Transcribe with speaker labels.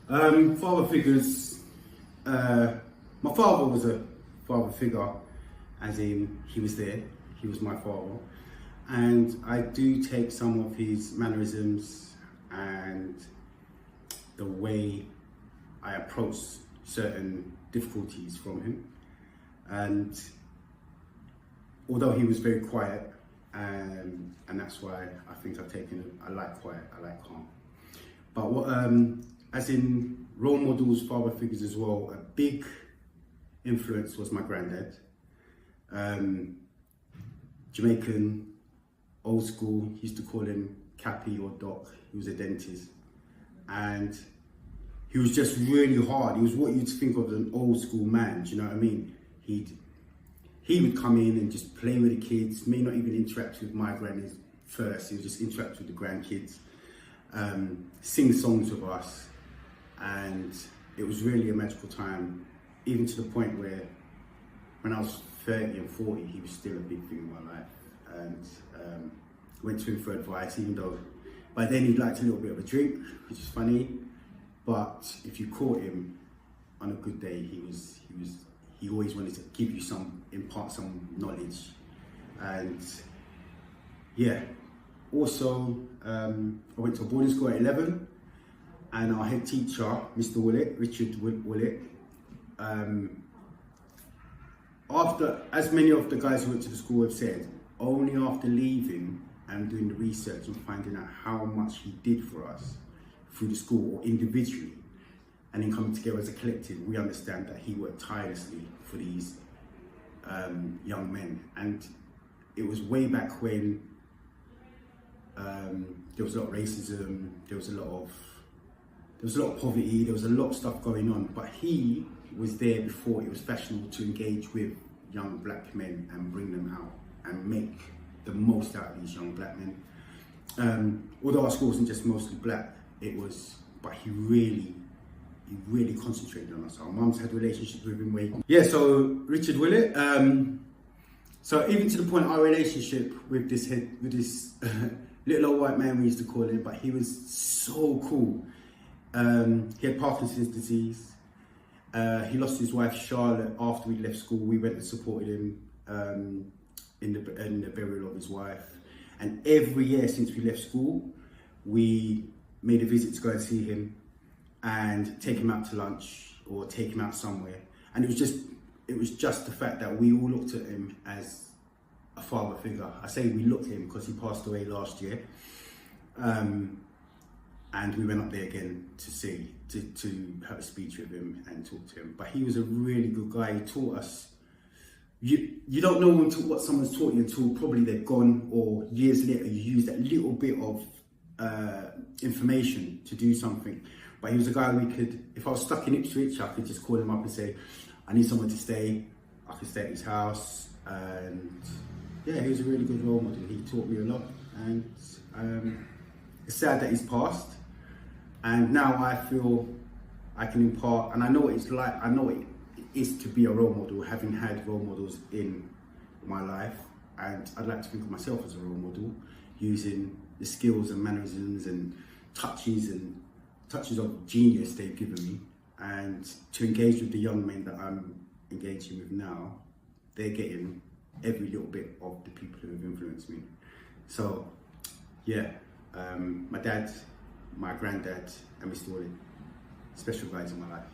Speaker 1: Father figures. My father was a father figure, as in he was there. He was my father, and I do take some of his mannerisms and the way I approach certain difficulties from him. And although he was very quiet, and that's why I think I've taken. I like quiet. I like calm. But what, as in role models, father figures as well, a big influence was my granddad. Jamaican, old school, used to call him Cappy or Doc. He was a dentist. And he was just really hard. He was what you'd think of as an old school man, do you know what I mean? He would come in and just play with the kids, may not even interact with my grannies first, he would just interact with the grandkids, sing songs with us, and it was really a magical time, even to the point where when I was 30 and 40, he was still a big thing in my life, and went to him for advice, even though by then he liked a little bit of a drink, which is funny, but if you caught him on a good day, he always wanted to give you impart some knowledge. And yeah, also I went to a boarding school at 11, and our head teacher, Mr. Willett, Richard Willett, after, as many of the guys who went to the school have said, only after leaving and doing the research and finding out how much he did for us through the school or individually, and then coming together as a collective, we understand that he worked tirelessly for these young men. And it was way back when there was a lot of racism, there was a lot of poverty, there was a lot of stuff going on, but he was there before it was fashionable to engage with young black men and bring them out and make the most out of these young black men. Although our school wasn't just mostly black, but he really concentrated on us. Our mums had relationships with him. Yeah, so Richard Willett. So even to the point, our relationship with this little old white man, we used to call him, but he was so cool. He had Parkinson's disease. He lost his wife Charlotte after we left school. We went and supported him in the burial of his wife. And every year since we left school, we made a visit to go and see him and take him out to lunch or take him out somewhere. And it was just the fact that we all looked at him as a father figure. I say we looked at him because he passed away last year. And we went up there again to have a speech with him and talk to him. But he was a really good guy. He taught us. You don't know what someone's taught you until probably they're gone, or years later you use that little bit of information to do something. But he was a guy if I was stuck in Ipswich, I could just call him up and say, I need someone to stay. I could stay at his house. And yeah, he was a really good role model. He taught me a lot. And it's sad that he's passed. And now I feel I can impart, and I know what it's like, I know what it is to be a role model, having had role models in my life. And I'd like to think of myself as a role model, using the skills and mannerisms and touches of genius they've given me, and to engage with the young men that I'm engaging with now. They're getting every little bit of the people who have influenced me. So yeah, my dad, my granddad, and Mr. Willett, special guys in my life.